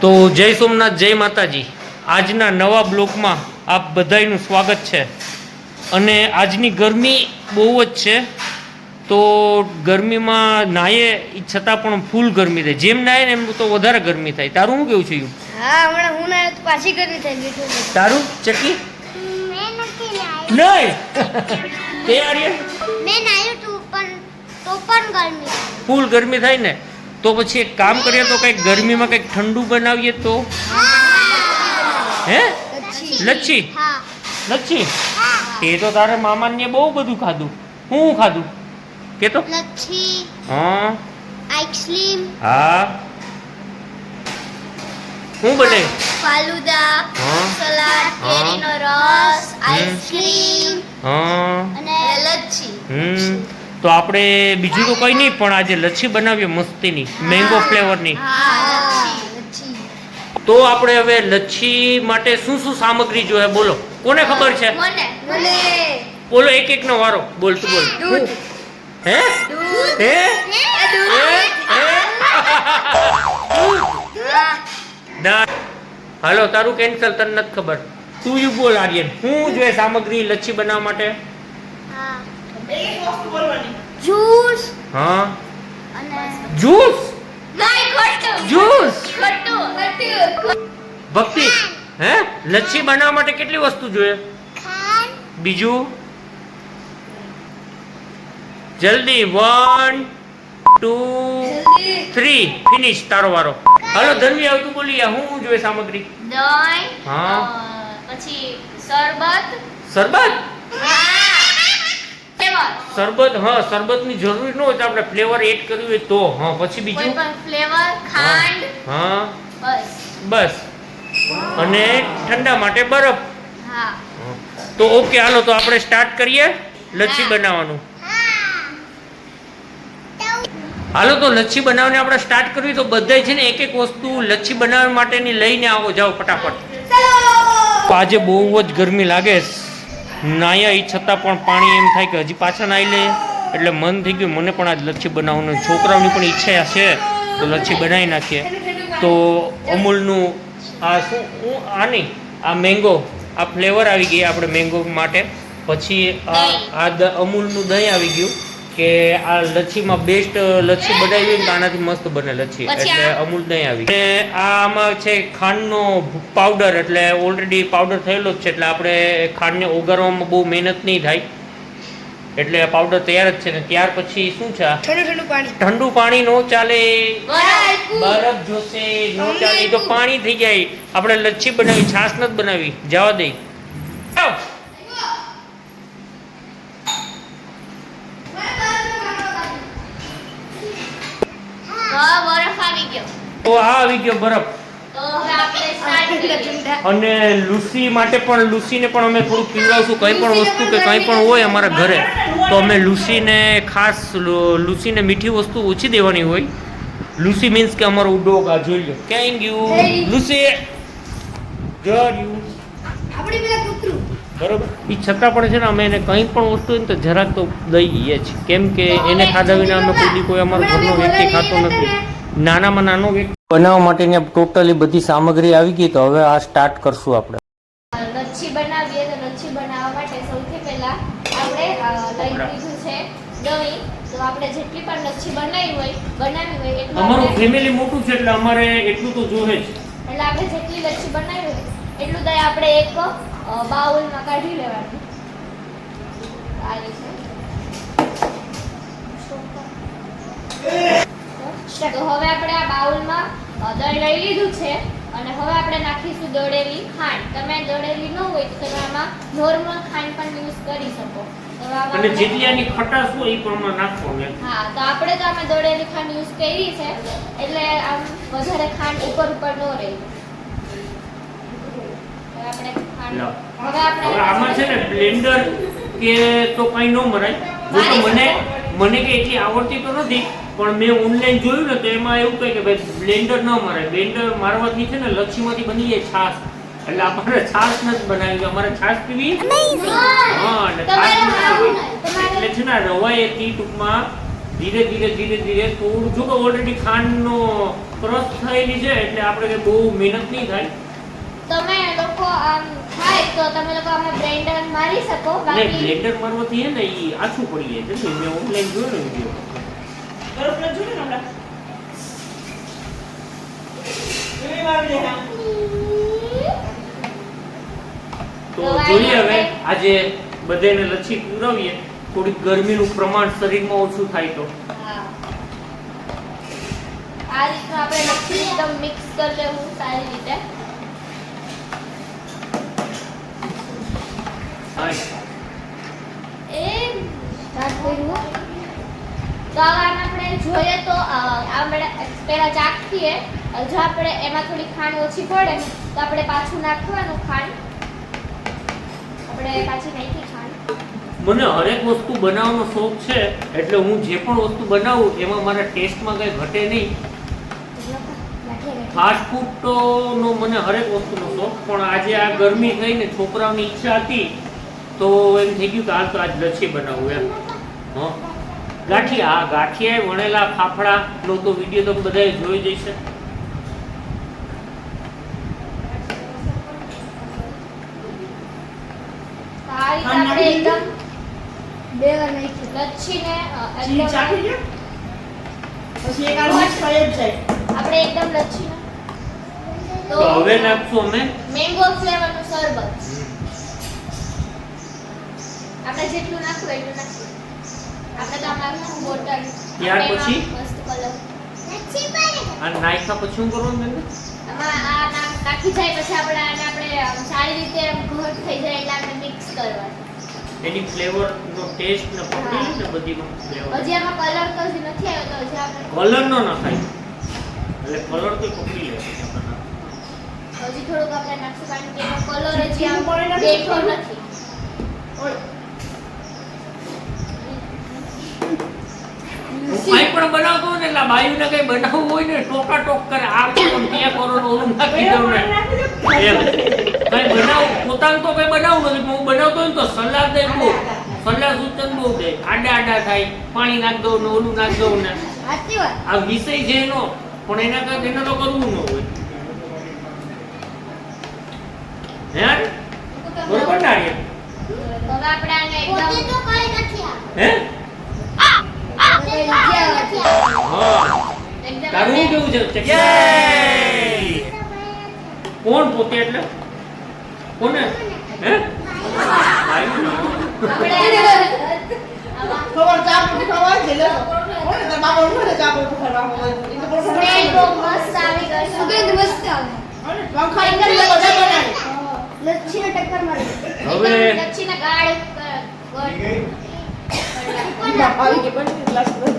તો જય સોમનાથ, જય માતાજી. આજના નવા બ્લોકમાં આપ બધાનું સ્વાગત છે. અને આજની ગરમી બહુ જ છે, તો ગરમીમાં નાહે છતાં પણ ફૂલ ગરમી થાય. જેમ નાહે ને એમ તો વધારે ગરમી થાય. તારું શું કેવું છે? હા, હમણાં હું નાહ્યો તો પાછી ગરમી થઈ ગઈ. તારું ચકી નહીં તે આર્યન મેં નાહ્યું તું પણ તો પણ ગરમી ફૂલ ગરમી થાય ને, તો પછી એક કામ કરીએ તો કંઈક ગરમીમાં કંઈક ઠંડુ બનાવીએ તો. હે લચ્છી? લચ્છી એ તો તારે મામાને બહુ બધું ખાધું. શું ખાધું કે તો? લચ્છી, હા, આઈસ્ક્રીમ, હા. શું બને? ફાલુદા, સલાડ, કેરીનો રસ, આઈસ્ક્રીમ હા અને લચ્છી. તો આપણે બીજું તો કંઈ નહીં, પણ આજે લચ્છી બનાવીએ મસ્તીની, મેંગો ફ્લેવરની. લચ્છી. તો આપણે હવે લચ્છી માટે શું શું સામગ્રી જોઈએ બોલો? કોને ખબર છે? મને બોલો, એક એકનો વારો. બોલ તું બોલ. દૂધ. હે હે ના, હાલો તારું કેન્સલ, તને નથી ખબર. તું યુ બોલ આર્યન, શું જોઈએ સામગ્રી લચ્છી બનાવવા માટે? જ્યુસ હા, અને જ્યુસ. જ્યુસ ખટ્ટું. ભક્તિ, હે લચ્છી બનાવવા માટે કેટલી વસ્તુ જોઈએ? ખાંડ, બીજું જલ્દી 1 2 3 ફિનિશ. તારો વારો. હાલો ધનવી, આવતું બોલી. શું જોઈએ સામગ્રી? દહીં, હા. પછી શરબત, શરબત. ફ્લેવર, શરબત, હા, શરબતની જરૂર ન હોય તો આપણે ફ્લેવર એડ કર્યું હોય તો. હા, પછી કોઈ બીજું? પણ ફ્લેવર, ખાંડ, હા, બસ. બસ. અને ઠંડા માટે બરફ. હા. તો ઓકે, હાલો તો આપણે સ્ટાર્ટ કરીએ લચ્છી બનાવવાનું. હાલો તો લચ્છી બનાવને આપણે સ્ટાર્ટ કરવી. તો બધાય છે ને એક એક વસ્તુ લચ્છી બનાવવા માટેની લઈને આવો, જાઓ ફટાફટ. આજે બહુ જ ગરમી લાગે, નાયા એ છતાં પણ પાણી એમ થાય કે હજી પાછા નાહી લે, એટલે મન થઈ ગયું મને પણ આજ લચ્છી બનાવવાનું. છોકરાઓની પણ ઈચ્છા છે તો લચ્છી બનાવી નાખીએ. તો અમૂલનું આ શું આની આ મેંગો આ ફ્લેવર આવી ગઈ આપણે મેંગો માટે. પછી આ અમૂલનું દહીં આવી ગયું કે આ લચ્છીમાં બેસ્ટ લચ્છી બનાવી હોય ને તો આનાથી મસ્ત બને લચ્છી, એટલે અમૂલ દહીં આવી. અને આમાં છે ખાંડનો પાવડર, એટલે ઓલરેડી પાવડર થયેલો જ છે, એટલે આપણે ખાંડને ઓગાળવામાં બહુ મહેનત નહીં થાય, એટલે પાવડર તૈયાર જ છે. ને ત્યાર પછી શું છે? ઠંડુ પાણી નો ચાલે, બરફ જોશે, નો ચાલે તો પાણી થઈ જાય. આપણે લચ્છી બનાવી, છાશ નથી બનાવી, જવા દે. તો આ આવી ગયો બરફ. અને લૂસી માટે પણ, લૂસીને પણ અમે થોડું પીવડાવશું. કંઈ પણ વસ્તુ કે કંઈ પણ હોય અમારા ઘરે તો અમે લૂસીને ખાસ, લૂસીને મીઠી વસ્તુ ઓછી દેવાની હોય. લૂસી મીન્સ કે અમારો ડોગ. આ જોઈ લો. Thank you લૂસી. બરોબર. એ છતાં પણ છે ને અમે એને કંઈ પણ વસ્તુ હોય ને તો જરાક તો દઈ દઈએ છીએ, કેમ કે એને ખાધા વિના અમે કોઈ અમારો ઘરનો વ્યક્તિ ખાતો નથી. નાનામાં નાનો વ્યક્તિ બનાવવા માટેની ટોટલી બધી સામગ્રી આવી ગઈ. તો હવે આ સ્ટાર્ટ કરશું આપણે. લચ્છી બનાવીએ તો લચ્છી બનાવવા માટે સૌથી પહેલા આપણે લઈ લીધું છે દહીં. તો આપણે જેટલી પણ લચ્છી બનાવી હોય એટલું અમારું ફેમિલી મોટું છે એટલે અમારે એટલું તો જોઈએ જ. એટલે આપણે જેટલી લચ્છી બનાવી હોય એટલું દહીં આપણે એક બાઉલમાં કાઢી લેવાનું. આ રીતે. તો હવે આપણે આ બાઉલમાં દહીં લઈ લીધું છે અને હવે આપણે નાખીશું દળેલી ખાંડ. તમે દળેલી ન હોય તો તમે આમાં નોર્મલ ખાંડ પણ યુઝ કરી શકો. અને જેટલી આની ખટાશ હોય એ પ્રમાણે નાખવાનું. હા, તો આપણે તો આમાં દળેલી ખાંડ યુઝ કરી છે એટલે આમ વધારે ખાંડ ઉપર ન રહે. હવે આમાં છે ને બ્લેન્ડર કે તો કંઈ ન મરાય. જો તો મને કે એટલી આવડતી તો નથી, પણ મેં ઓનલાઈન જોયું ને તો એમાં એવું કહે કે ભાઈ બ્લેન્ડર ન મરાય. બ્લેન્ડર મારવાથી છે ને લચ્છીમાંથી બની જાય છાશ, એટલે આપણે છાશ નથી બનાવી, અમારે છાશ પીવી. હા, એટલે છાશ એટલે છે ને રવાયેથી ટૂંકમાં ધીરે ધીરે થોડું, જો કે ઓલરેડી ખાંડનો ક્રશ થયેલી છે એટલે આપણે કઈ બહુ મહેનત નહીં થાય. તમે લોકો આમ થાય તો તમે લોકો આમાં બ્લેન્ડર મારી શકો. ને બાકી બ્લેન્ડર મારવાથી હે ને ઈ આછું પડી જાય છે. મેં ઓનલાઈન જોયો ને વિડિયો. બરોબર જોયું ને હમણાં એવી વાવી દે હા તો જોઈએ હવે આજે બધાને લચ્છી પીવડાવીએ. થોડીક ગરમીનું પ્રમાણ શરીરમાં ઓછું થાય તો. હા. આ રીતનું આપણે લચ્છી એકદમ મિક્સ કરી લેવું સારી રીતે. હાય. એ સ્ટાર્ટ કર્યું. તો હવે આમ આપણે જોઈએ તો આપણે પહેલા ચાખીએ. જો આપણે એમાં થોડી ખાંડ ઓછી પડે તો આપણે પાછું નાખવાનું ખાંડ. આપણે પાછી નાખી ખાંડ. મને હરેક વસ્તુ બનાવવાનો શોખ છે એટલે હું જે પણ વસ્તુ બનાવું એમાં મારા ટેસ્ટમાં કઈ ઘટે નહીં. ફાસ્ટ ફૂડ તો નો મને હરેક વસ્તુનો શોખ, પણ આજે આ ગરમી થઈ ને છોકરાઓની ઈચ્છા હતી તો એમ થઈ ગયું કે હાલ તો આજ લચ્છી બનાવવું એમ. હા, ગાંઠિયા ગાંઠિયા વણેલા ફાફડાનો તો વિડીયો તમે બધાએ જોઈ જશે. આ રીતે આપણે એકદમ બે વાર નાખી લચ્છીને ચીઝ એકદમ ચાખી ગયા પછી એક આ મિક્સ થઈ જ જાય આપણે એકદમ લચ્છીને તો હવે નાખશું અમે મેંગો ફ્લેવરનું શરબત. આપણે જેટલું નાખવું એટલું નાખવું. આપણે તો આમાં નાખવું બોટલ. ત્યાર પછી? મસ્ત કલર. આ નાખ્યા પછી શું કરવાનું બેન? આમાં આ નાખી જાય પછી આપણે સારી રીતે ઘટ થઈ જાય એટલે આપણે મિક્સ કરવાનું. એની ફ્લેવર નો ટેસ્ટ ને પકડી ને બધીમાં ફ્લેવર. હજી આમાં કલર તો હજી નથી આવ્યો તો હજી આપણે કલર નો નખાય એટલે કલર તો પકડી લે. હજી થોડુંક આપણે નાખશું કારણ કે એનો કલર હજી ચીઝ આમ પાણી નાખી બેઠો દીધું? નથી. હું કાંઈ પણ બનાવતો હોય ને એટલે બાયુને કઈ બનાવવું હોય ને ટોકા ટોક કરે આ કરો ને તે કરો ને ઓલું નાખી દઉં ને એમ. કઈ બનાવું પોતાનું તો કઈ બનાવું નથી પણ હું બનાવતો હોય ને તો સલાહ દે બહુ સલાહ સૂચન બહુ દે. આડા આડા થાય પાણી નાખ દઉં ને ઓલું નાખ દઉં ને સાચી વાત. આ વિષય છે એનો પણ એના કરતા એને તો કરવું ન હોય. હે બરોબર ને આર્ય? હવે આપણે આને એકદમ હે હા એકદમ તારું આપણે- કેવું છે? કોણ પોતે એટલે કોને હે આપણે ખબર ચા પોતું ખાવા જ લે કોને તાર બાબા ઉઠે ને ચા પોતું ખાવા હોય એ તો બરોબર સ્મેલ બહુ મસ્ત આવી ગઈ છે. સુગંધ મસ્ત આવે. આમ ખાઈ કરીને બધા બનાવે લચ્છીને ટક્કર મારી. હવે લચ્છીને ગાળ આવી કે બની ગ્લાસ ભરી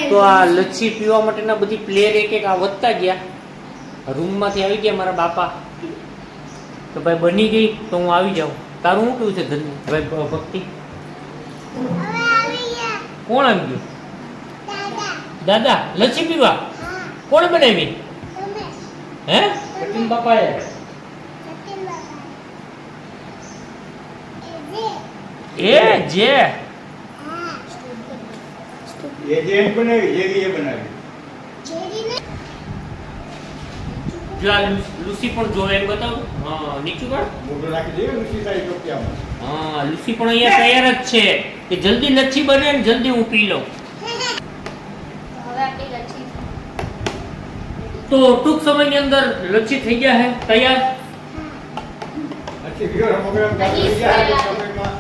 તો આ લચ્છી પીવા માટેના બધી પ્લેયર એક એક આ વધતા ગયા. રૂમમાંથી આવી ગયા મારા બાપા તો ભાઈ બની ગઈ તો હું આવી જાઉં. તારું શું કેવું છે ધન ભાઈ ભક્તિ? કોણ આવી ગયું? દાદા લચ્છી પીવા કોણ બનાવી? હે સચિન બાપાએ? એ જે ये जेंट बनावी ये बनावी જો આ લુસી પણ જોવે એમ બતાવો. હા નીચું કર. मोटो नाखी दे उसी साइड तो क्या હા લુસી પણ અહીંયા તૈયાર જ છે કે જલ્દી લચ્છી બને ને જલ્દી હું પી લઉં. હવે આપણી લચ્છી તો ટૂંક સમયની અંદર લચ્છી થઈ ગયા છે તૈયાર. अच्छी वीडियो हम लोग का नहीं, क्या है इसमें- कमेंट में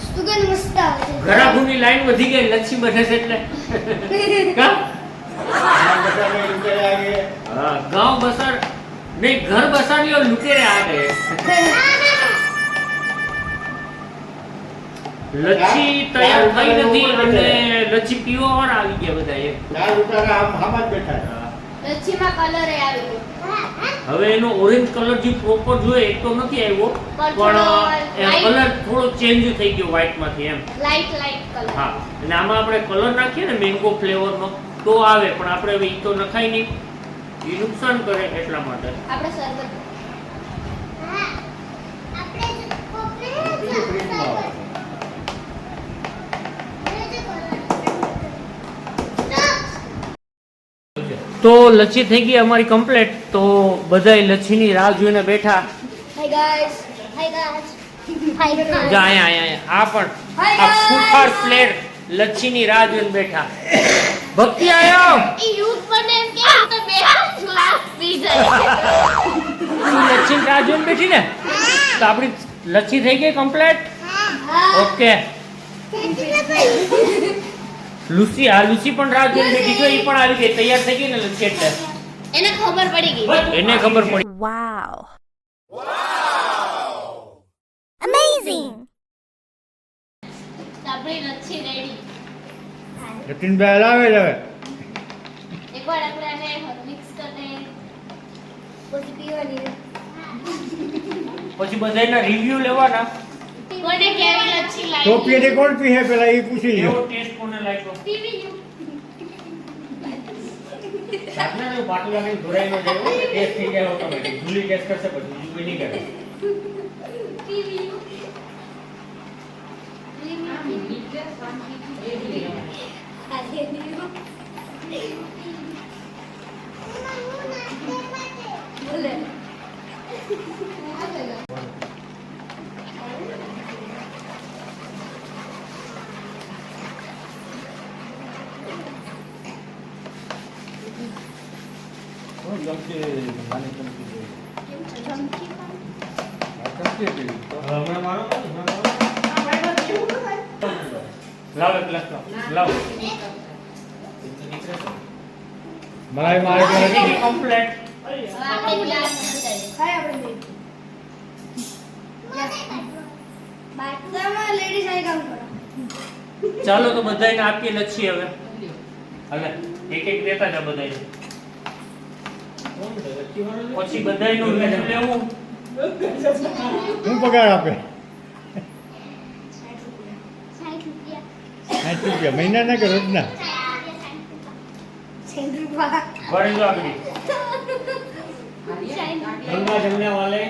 સુગંધ મસ્ત આવે છે. ઘરાભૂની લાઈન વધી ગઈ લચ્છી બને છે એટલે કા? हम बता में रुके आगे હા ગાંવ બસાર નહીં ઘર બસાડ્યો લૂંટેરે આ ગયે. લચ્છી તૈયાર થઈ નથી અને લચ્છી પીવા વાળા આવી ગયા બધા એમ. चार उतारा हम જ બેઠા હતા લચ્છીમાં કલર એ આવી ગયો. હવે એનો ઓરેન્જ કલર જે પ્રોપર જોઈએ એ તો નથી આવ્યો પણ પણ light- કલર થોડો ચેન્જ થઈ ગયો વ્હાઈટ માંથી એમ. Light colour. હા અને આમાં આપણે કલર નાખીએ ને મેંગો ફ્લેવરનો તો આવે પણ આપણે હવે ઈ તો નખાય નહીં એ નુકસાન કરે એટલા માટે. આપણે શરબત બીજું ફ્રીજમાં આવે તો લચ્છી થઈ ગઈ અમારી કમ્પ્લીટ. તો બધાય લચ્છીની રાહ જોઈને બેઠા. હાય ગાઈસ હાય ગાઈસ જા અહીંયા આ પણ Hi આ guys. સુથાર પ્લેટ લચ્છીની રાહ જોઈને બેઠા. ભક્તિ આયો ઈ યુથ પણ એમ કે હું તો બે ગ્લાસ પી જાય તું લચ્છીની રાહ જોઈને બેઠી ને તો આપણી લચ્છી થઈ ગઈ કમ્પ્લીટ. ઓકે લુસી પણ રાહ જોઈને બેઠી જો ઈ પણ આવી ગઈ તૈયાર થઈ ગઈ ને લચ્છી એટલે એને ખબર પડી ગઈ એને ખબર પડી. આપણી લચ્છી રેડી. જતીનભાઈ લાવે જ હવે એકવાર આપણે આને મિક્સ કરીને પછી પીવાની. પછી બધાયના રિવ્યુ લેવાના. કોને કેવી લચ્છી લાગી? ટોપીએથી કોણ પીએ પેલા એ પૂછી કેવો લ્યો. ટેસ્ટ કોને લાગ્યો? પીવી જો. સાધના જો બાટલા ને ધોરાઈ નો જાય ટેસ્ટ થઈ જાય ઓટોમેટિક. જુલી ટેસ્ટ કરશે પછી બીજું નહીં કરે. પીવી જો. હમણાં મારો લાવ એક ગ્લાસ લાવ. મલાઈ મારે કમ્પ્લીટ. આપણે ગ્લાસ બતાવીએ. ચાલો તો બધાયને આપીએ લચ્છી હવે. હાલે એક એક દેતા જા બધાયને. પછી બધાયનું રિવ્યુ લેવું. શું પગાર આપે 60 રૂપિયા. 60 રૂપિયા મહિનાના કે રોજના? ભરી દો આગળ. ગંગા જમના વાલે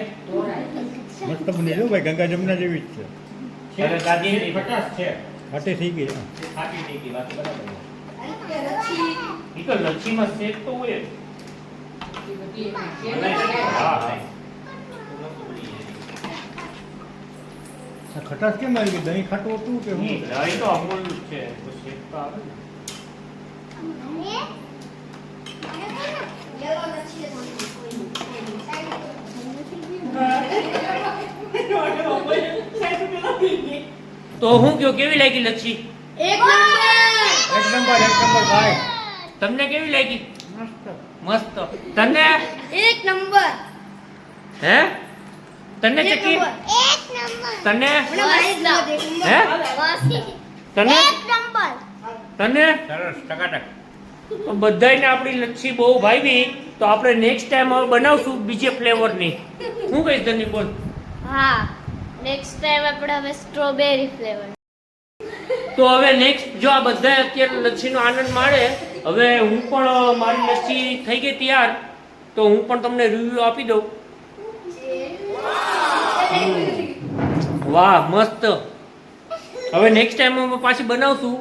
મસ્ત બની જો ભાઈ ગંગા જમના જેવી જ છે. અરે દાદીની ફટાસ છે. ખાટી થઈ ગઈ હા. ખાટી થઈ ગઈ વાત બરાબર. ઈ તો લચ્છીમાં શેક તો હોય જ. હા હા. આ ખટાશ કેમ આવી ગઈ? દહીં ખાટું હતું કે હું? નહીં, દહીં તો અમૂલ છે તો શેક તો આવે ને. તો હું કયો કેવી લાગી લચ્છી? એક નંબર એક નંબર ભાઈ. તમને કેવી લાગી? મસ્ત. તને એક નંબર. હે તને ચકી તને હે તને તને સરસ ટકાટક. તો બધાયને આપણી લચ્છી બહુ ભાવી. તો આપણે નેક્સ્ટ ટાઈમ હવે બનાવશું બીજે ફ્લેવરની. હું કહીશ ધની બોલ. હા નેક્સ્ટ ટાઈમ આપણે હવે સ્ટ્રોબેરી ફ્લેવર. તો હવે નેક્સ્ટ જો આ બધાય અત્યારે લચ્છીનો આનંદ માણે. હવે હું પણ મારી લચ્છી થઈ ગઈ તૈયાર. તો હું પણ તમને રિવ્યુ આપી દઉં. વાહ મસ્ત. હવે નેક્સ્ટ ટાઈમ અમે પાછી બનાવશું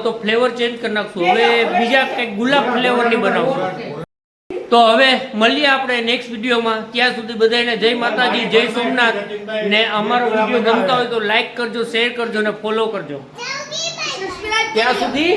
તો ફ્લેવર ચેન્જ કરી નાખશું. હવે બીજા કંઈક ગુલાબ ફ્લેવરની બનાવશું. તો હવે મળીએ આપણે નેક્સ્ટ વિડીયોમાં. ત્યાં સુધી બધાને જય માતાજી, જય સોમનાથ. ને અમારો વિડીયો ગમતા હોય તો લાઈક કરજો, શેર કરજો ને ફોલો કરજો. ત્યાં સુધી